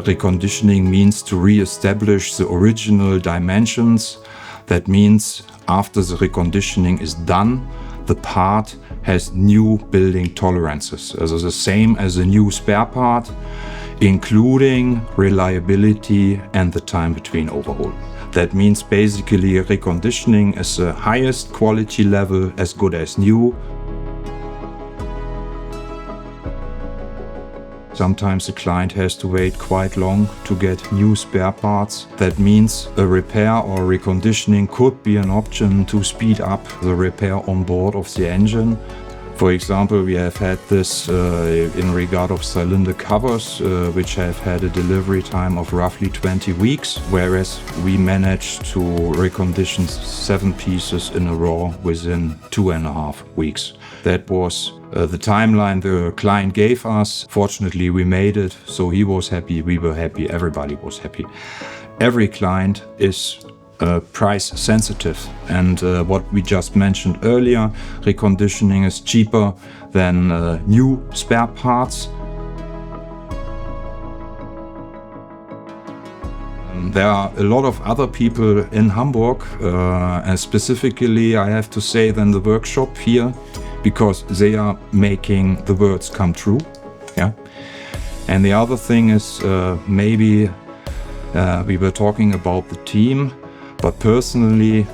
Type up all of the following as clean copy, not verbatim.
Reconditioning means to re-establish the original dimensions. That means after the reconditioning is done, the part has new building tolerances, also the same as a new spare part, including reliability and the time between overhaul. That means basically reconditioning is the highest quality level, as good as new. Sometimes the client has to wait quite long to get new spare parts. That means a repair or reconditioning could be an option to speed up the repair on board of the engine. For example, we have had this in regard of cylinder covers, which have had a delivery time of roughly 20 weeks, whereas we managed to recondition 7 pieces in a row within 2.5 weeks. That was the timeline the client gave us. Fortunately, we made it, so he was happy, we were happy, everybody was happy. Every client is price sensitive, and what we just mentioned earlier, reconditioning is cheaper than new spare parts. There are a lot of other people in Hamburg, and specifically I have to say than the workshop here, because they are making the words come true. Yeah. And the other thing is maybe we were talking about the team, but personally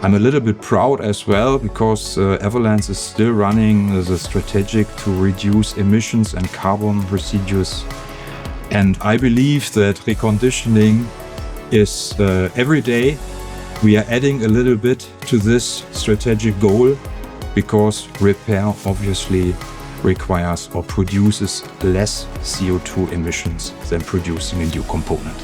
I'm a little bit proud as well, because Avalanche is still running the strategic to reduce emissions and carbon residues. And I believe that reconditioning is every day we are adding a little bit to this strategic goal, because repair obviously requires or produces less CO2 emissions than producing a new component.